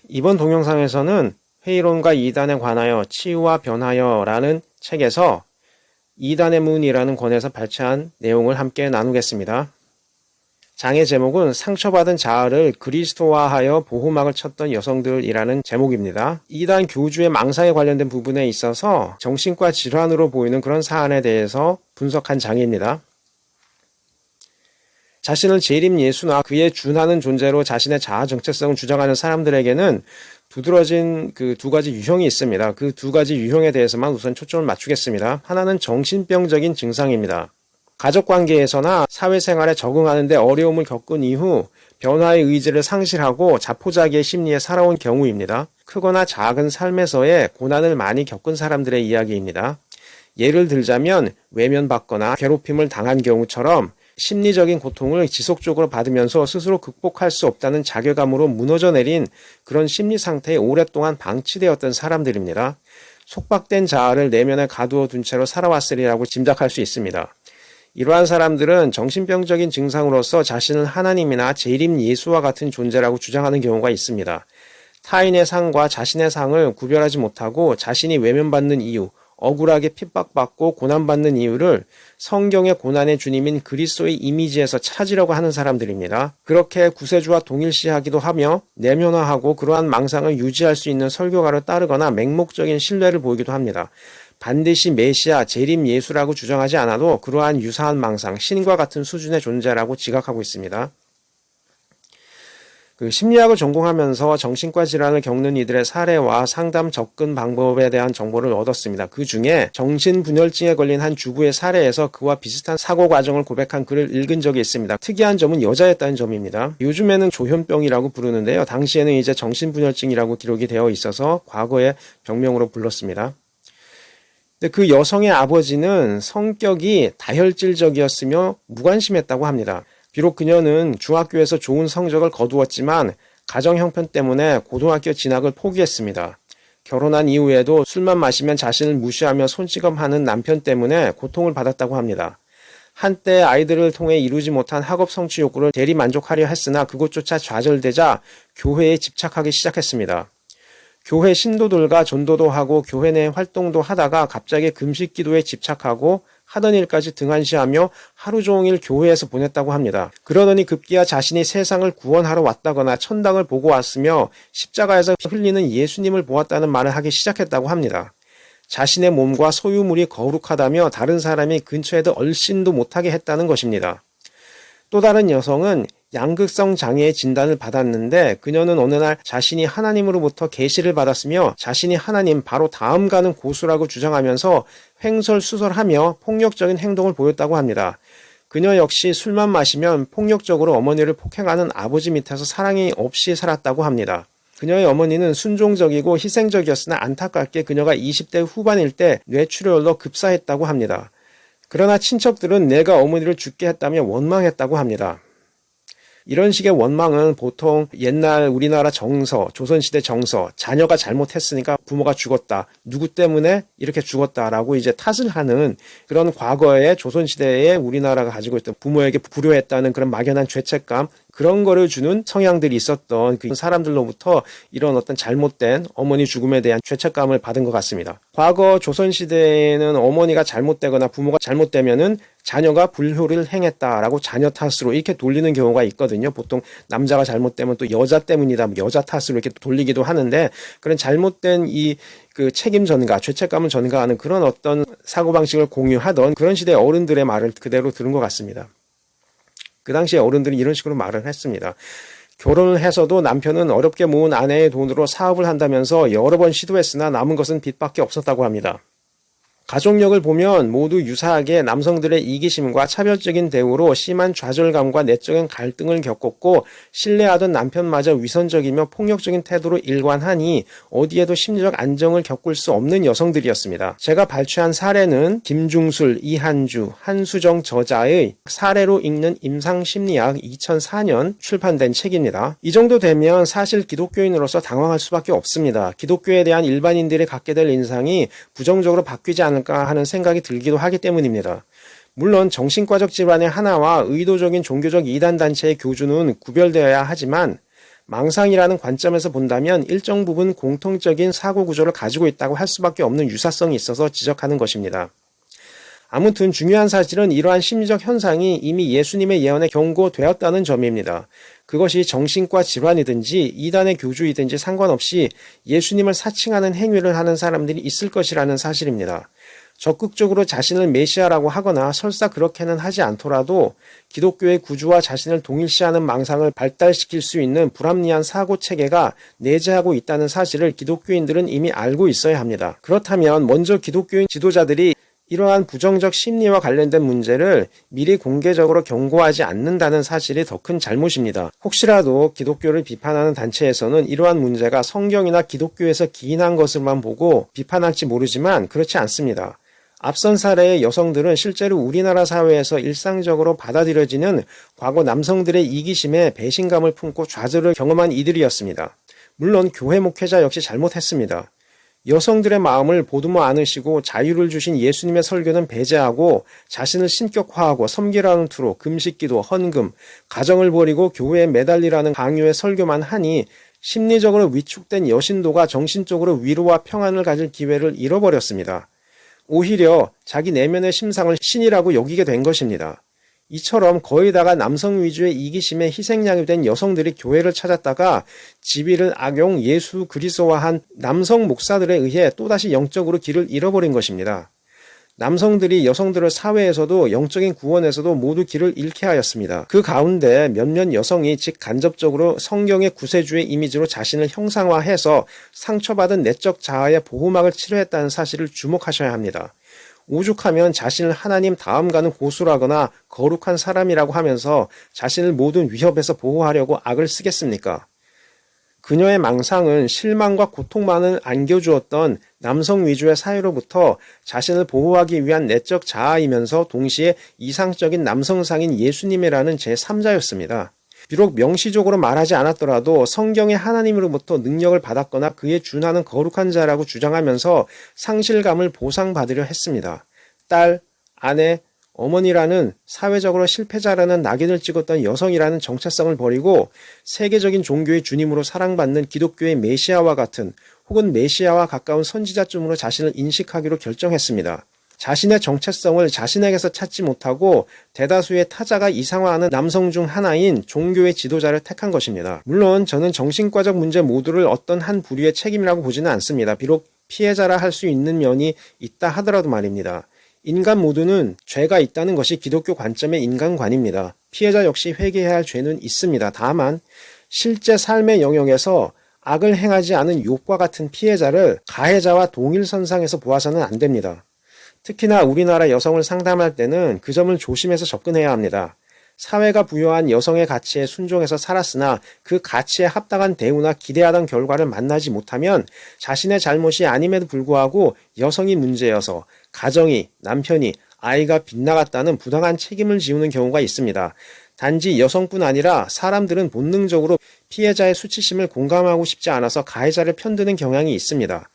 이번 동영상에서는 회의론과 이단에 관하여 치유와 변하여 라는 책에서 이단의 문이라는 권에서 발췌한 내용을 함께 나누겠습니다. 장의 제목은 상처받은 자아를 그리스도화하여 보호막을 쳤던 여성들이라는 제목입니다. 이단 교주의 망상에 관련된 부분에 있어서 정신과 질환으로 보이는 그런 사안에 대해서 분석한 장입니다. 자신을 재림 예수나 그에 준하는 존재로 자신의 자아 정체성을 주장하는 사람들에게는 두드러진 그 두 가지 유형이 있습니다. 그 두 가지 유형에 대해서만 우선 초점을 맞추겠습니다. 하나는 정신병적인 증상입니다. 가족관계에서나 사회생활에 적응하는 데 어려움을 겪은 이후 변화의 의지를 상실하고 자포자기의 심리에 살아온 경우입니다. 크거나 작은 삶에서의 고난을 많이 겪은 사람들의 이야기입니다. 예를 들자면 외면받거나 괴롭힘을 당한 경우처럼 심리적인 고통을 지속적으로 받으면서 스스로 극복할 수 없다는 자괴감으로 무너져 내린 그런 심리 상태에 오랫동안 방치되었던 사람들입니다. 속박된 자아를 내면에 가두어 둔 채로 살아왔으리라고 짐작할 수 있습니다. 이러한 사람들은 정신병적인 증상으로서 자신을 하나님이나 재림 예수와 같은 존재라고 주장하는 경우가 있습니다. 타인의 상과 자신의 상을 구별하지 못하고 자신이 외면받는 이유, 억울하게 핍박받고 고난받는 이유를 성경의 고난의 주님인 그리스도의 이미지에서 찾으려고 하는 사람들입니다. 그렇게 구세주와 동일시하기도 하며 내면화하고 그러한 망상을 유지할 수 있는 설교가를 따르거나 맹목적인 신뢰를 보이기도 합니다. 반드시 메시아, 재림 예수라고 주장하지 않아도 그러한 유사한 망상, 신과 같은 수준의 존재라고 지각하고 있습니다. 심리학을 전공하면서 정신과 질환을 겪는 이들의 사례와 상담 접근 방법에 대한 정보를 얻었습니다. 그 중에 정신분열증에 걸린 한 주부의 사례에서 그와 비슷한 사고 과정을 고백한 글을 읽은 적이 있습니다. 특이한 점은 여자였다는 점입니다. 요즘에는 조현병이라고 부르는데요. 당시에는 이제 정신분열증이라고 기록이 되어 있어서 과거의 병명으로 불렀습니다. 근데 그 여성의 아버지는 성격이 다혈질적이었으며 무관심했다고 합니다. 비록 그녀는 중학교에서 좋은 성적을 거두었지만 가정 형편 때문에 고등학교 진학을 포기했습니다. 결혼한 이후에도 술만 마시면 자신을 무시하며 손찌검하는 남편 때문에 고통을 받았다고 합니다. 한때 아이들을 통해 이루지 못한 학업 성취 욕구를 대리만족하려 했으나 그것조차 좌절되자 교회에 집착하기 시작했습니다. 교회 신도들과 전도도 하고 교회 내 활동도 하다가 갑자기 금식 기도에 집착하고 하던 일까지 등한시하며 하루 종일 교회에서 보냈다고 합니다. 그러더니 급기야 자신이 세상을 구원하러 왔다거나 천당을 보고 왔으며 십자가에서 흘리는 예수님을 보았다는 말을 하기 시작했다고 합니다. 자신의 몸과 소유물이 거룩하다며 다른 사람이 근처에도 얼씬도 못하게 했다는 것입니다. 또 다른 여성은 양극성 장애의 진단을 받았는데 그녀는 어느 날 자신이 하나님으로부터 계시를 받았으며 자신이 하나님 바로 다음 가는 고수라고 주장하면서 횡설수설하며 폭력적인 행동을 보였다고 합니다. 그녀 역시 술만 마시면 폭력적으로 어머니를 폭행하는 아버지 밑에서 사랑이 없이 살았다고 합니다. 그녀의 어머니는 순종적이고 희생적이었으나 안타깝게 그녀가 20대 후반일 때 뇌출혈로 급사했다고 합니다. 그러나 친척들은 내가 어머니를 죽게 했다며 원망했다고 합니다. 이런 식의 원망은 보통 옛날 우리나라 정서, 조선시대 정서, 자녀가 잘못했으니까 부모가 죽었다, 누구 때문에 이렇게 죽었다라고 이제 탓을 하는 그런 과거의 조선시대에 우리나라가 가지고 있던 부모에게 불효했다는 그런 막연한 죄책감, 그런 거를 주는 성향들이 있었던 그 사람들로부터 이런 어떤 잘못된 어머니 죽음에 대한 죄책감을 받은 것 같습니다. 과거 조선시대에는 어머니가 잘못되거나 부모가 잘못되면은 자녀가 불효를 행했다라고 자녀 탓으로 이렇게 돌리는 경우가 있거든요. 보통 남자가 잘못되면 또 여자 때문이다, 여자 탓으로 이렇게 돌리기도 하는데 그런 잘못된 그 책임 전가, 죄책감을 전가하는 그런 어떤 사고방식을 공유하던 그런 시대의 어른들의 말을 그대로 들은 것 같습니다. 그 당시에 어른들이 이런 식으로 말을 했습니다. 결혼을 해서도 남편은 어렵게 모은 아내의 돈으로 사업을 한다면서 여러 번 시도했으나 남은 것은 빚밖에 없었다고 합니다. 가족력을 보면 모두 유사하게 남성들의 이기심과 차별적인 대우로 심한 좌절감과 내적인 갈등을 겪었고 신뢰하던 남편마저 위선적이며 폭력적인 태도로 일관하니 어디에도 심리적 안정을 겪을 수 없는 여성들이었습니다. 제가 발췌한 사례는 김중술, 이한주, 한수정 저자의 사례로 읽는 임상심리학 2004년 출판된 책입니다. 이 정도 되면 사실 기독교인으로서 당황할 수밖에 없습니다. 기독교에 대한 일반인들이 갖게 될 인상이 부정적으로 바뀌지 않을까 하는 생각이 들기도 하기 때문입니다. 물론 정신과적 질환의 하나와 의도적인 종교적 이단 단체의 교주는 구별되어야 하지만 망상이라는 관점에서 본다면 일정 부분 공통적인 사고 구조를 가지고 있다고 할 수밖에 없는 유사성이 있어서 지적하는 것입니다. 아무튼 중요한 사실은 이러한 심리적 현상이 이미 예수님의 예언에 경고되었다는 점입니다. 그것이 정신과 질환이든지 이단의 교주이든지 상관없이 예수님을 사칭하는 행위를 하는 사람들이 있을 것이라는 사실입니다. 적극적으로 자신을 메시아라고 하거나 설사 그렇게는 하지 않더라도 기독교의 구주와 자신을 동일시하는 망상을 발달시킬 수 있는 불합리한 사고체계가 내재하고 있다는 사실을 기독교인들은 이미 알고 있어야 합니다. 그렇다면 먼저 기독교인 지도자들이 이러한 부정적 심리와 관련된 문제를 미리 공개적으로 경고하지 않는다는 사실이 더 큰 잘못입니다. 혹시라도 기독교를 비판하는 단체에서는 이러한 문제가 성경이나 기독교에서 기인한 것을만 보고 비판할지 모르지만 그렇지 않습니다. 앞선 사례의 여성들은 실제로 우리나라 사회에서 일상적으로 받아들여지는 과거 남성들의 이기심에 배신감을 품고 좌절을 경험한 이들이었습니다. 물론 교회 목회자 역시 잘못했습니다. 여성들의 마음을 보듬어 안으시고 자유를 주신 예수님의 설교는 배제하고 자신을 신격화하고 섬기라는 투로 금식기도, 헌금, 가정을 버리고 교회에 매달리라는 강요의 설교만 하니 심리적으로 위축된 여신도가 정신적으로 위로와 평안을 가질 기회를 잃어버렸습니다. 오히려 자기 내면의 심상을 신이라고 여기게 된 것입니다. 이처럼 거의 다가 남성 위주의 이기심에 희생양이 된 여성들이 교회를 찾았다가 지위를 악용 예수 그리스도화한 남성 목사들에 의해 또다시 영적으로 길을 잃어버린 것입니다. 남성들이 여성들을 사회에서도 영적인 구원에서도 모두 길을 잃게 하였습니다. 그 가운데 몇몇 여성이 직간접적으로 성경의 구세주의 이미지로 자신을 형상화해서 상처받은 내적 자아의 보호막을 치료했다는 사실을 주목하셔야 합니다. 오죽하면 자신을 하나님 다음가는 고수라거나 거룩한 사람이라고 하면서 자신을 모든 위협에서 보호하려고 악을 쓰겠습니까? 그녀의 망상은 실망과 고통만을 안겨주었던 남성 위주의 사회로부터 자신을 보호하기 위한 내적 자아이면서 동시에 이상적인 남성상인 예수님이라는 제3자였습니다. 비록 명시적으로 말하지 않았더라도 성경의 하나님으로부터 능력을 받았거나 그에 준하는 거룩한 자라고 주장하면서 상실감을 보상받으려 했습니다. 딸, 아내, 어머니라는 사회적으로 실패자라는 낙인을 찍었던 여성이라는 정체성을 버리고 세계적인 종교의 주님으로 사랑받는 기독교의 메시아와 같은 혹은 메시아와 가까운 선지자쯤으로 자신을 인식하기로 결정했습니다. 자신의 정체성을 자신에게서 찾지 못하고 대다수의 타자가 이상화하는 남성 중 하나인 종교의 지도자를 택한 것입니다. 물론 저는 정신과적 문제 모두를 어떤 한 부류의 책임이라고 보지는 않습니다. 비록 피해자라 할 수 있는 면이 있다 하더라도 말입니다. 인간 모두는 죄가 있다는 것이 기독교 관점의 인간관입니다. 피해자 역시 회개해야 할 죄는 있습니다. 다만 실제 삶의 영역에서 악을 행하지 않은 욥과 같은 피해자를 가해자와 동일선상에서 보아서는 안 됩니다. 특히나 우리나라 여성을 상담할 때는 그 점을 조심해서 접근해야 합니다. 사회가 부여한 여성의 가치에 순종해서 살았으나 그 가치에 합당한 대우나 기대하던 결과를 만나지 못하면 자신의 잘못이 아님에도 불구하고 여성이 문제여서 가정이, 남편이, 아이가 빗나갔다는 부당한 책임을 지우는 경우가 있습니다. 단지 여성뿐 아니라 사람들은 본능적으로 피해자의 수치심을 공감하고 싶지 않아서 가해자를 편드는 경향이 있습니다.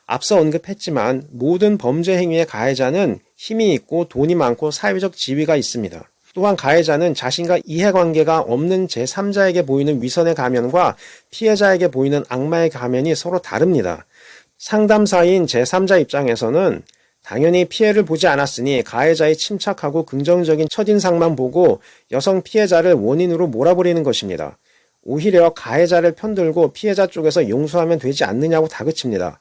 앞서 언급했지만 모든 범죄 행위의 가해자는 힘이 있고 돈이 많고 사회적 지위가 있습니다. 또한 가해자는 자신과 이해관계가 없는 제3자에게 보이는 위선의 가면과 피해자에게 보이는 악마의 가면이 서로 다릅니다. 상담사인 제3자 입장에서는 당연히 피해를 보지 않았으니 가해자의 침착하고 긍정적인 첫인상만 보고 여성 피해자를 원인으로 몰아버리는 것입니다. 오히려 가해자를 편들고 피해자 쪽에서 용서하면 되지 않느냐고 다그칩니다.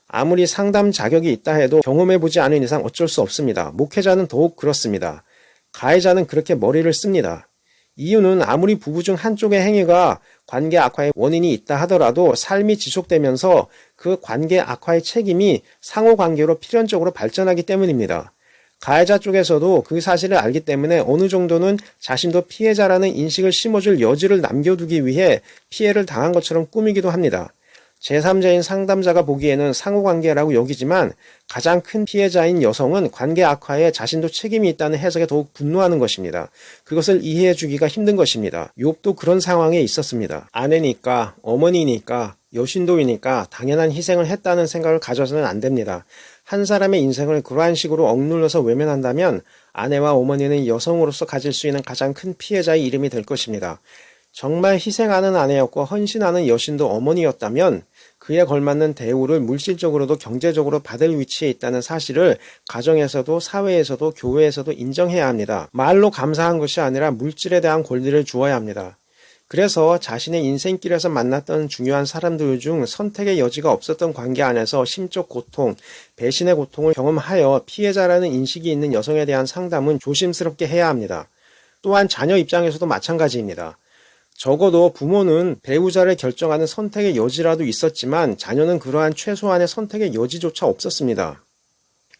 아무리 상담 자격이 있다 해도 경험해보지 않은 이상 어쩔 수 없습니다. 목회자는 더욱 그렇습니다. 가해자는 그렇게 머리를 씁니다. 이유는 아무리 부부 중 한쪽의 행위가 관계 악화의 원인이 있다 하더라도 삶이 지속되면서 그 관계 악화의 책임이 상호관계로 필연적으로 발전하기 때문입니다. 가해자 쪽에서도 그 사실을 알기 때문에 어느 정도는 자신도 피해자라는 인식을 심어줄 여지를 남겨두기 위해 피해를 당한 것처럼 꾸미기도 합니다. 제3자인 상담자가 보기에는 상호관계라고 여기지만 가장 큰 피해자인 여성은 관계 악화에 자신도 책임이 있다는 해석에 더욱 분노하는 것입니다. 그것을 이해해 주기가 힘든 것입니다. 욥도 그런 상황에 있었습니다. 아내니까, 어머니니까, 여신도이니까 당연한 희생을 했다는 생각을 가져서는 안 됩니다. 한 사람의 인생을 그러한 식으로 억눌러서 외면한다면 아내와 어머니는 여성으로서 가질 수 있는 가장 큰 피해자의 이름이 될 것입니다. 정말 희생하는 아내였고 헌신하는 여신도 어머니였다면 그에 걸맞는 대우를 물질적으로도 경제적으로 받을 위치에 있다는 사실을 가정에서도 사회에서도 교회에서도 인정해야 합니다. 말로 감사한 것이 아니라 물질에 대한 권리를 주어야 합니다. 그래서 자신의 인생길에서 만났던 중요한 사람들 중 선택의 여지가 없었던 관계 안에서 심적 고통, 배신의 고통을 경험하여 피해자라는 인식이 있는 여성에 대한 상담은 조심스럽게 해야 합니다. 또한 자녀 입장에서도 마찬가지입니다. 적어도 부모는 배우자를 결정하는 선택의 여지라도 있었지만 자녀는 그러한 최소한의 선택의 여지조차 없었습니다.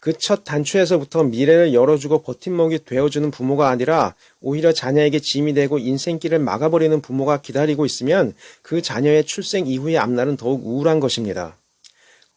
그 첫 단추에서부터 미래를 열어주고 버팀목이 되어주는 부모가 아니라 오히려 자녀에게 짐이 되고 인생길을 막아버리는 부모가 기다리고 있으면 그 자녀의 출생 이후의 앞날은 더욱 우울한 것입니다.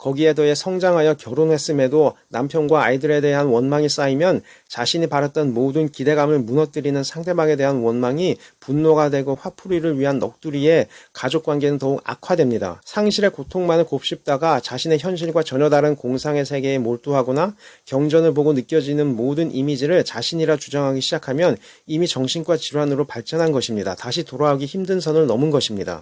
거기에 더해 성장하여 결혼했음에도 남편과 아이들에 대한 원망이 쌓이면 자신이 바랐던 모든 기대감을 무너뜨리는 상대방에 대한 원망이 분노가 되고 화풀이를 위한 넋두리에 가족관계는 더욱 악화됩니다. 상실의 고통만을 곱씹다가 자신의 현실과 전혀 다른 공상의 세계에 몰두하거나 경전을 보고 느껴지는 모든 이미지를 자신이라 주장하기 시작하면 이미 정신과 질환으로 발전한 것입니다. 다시 돌아오기 힘든 선을 넘은 것입니다.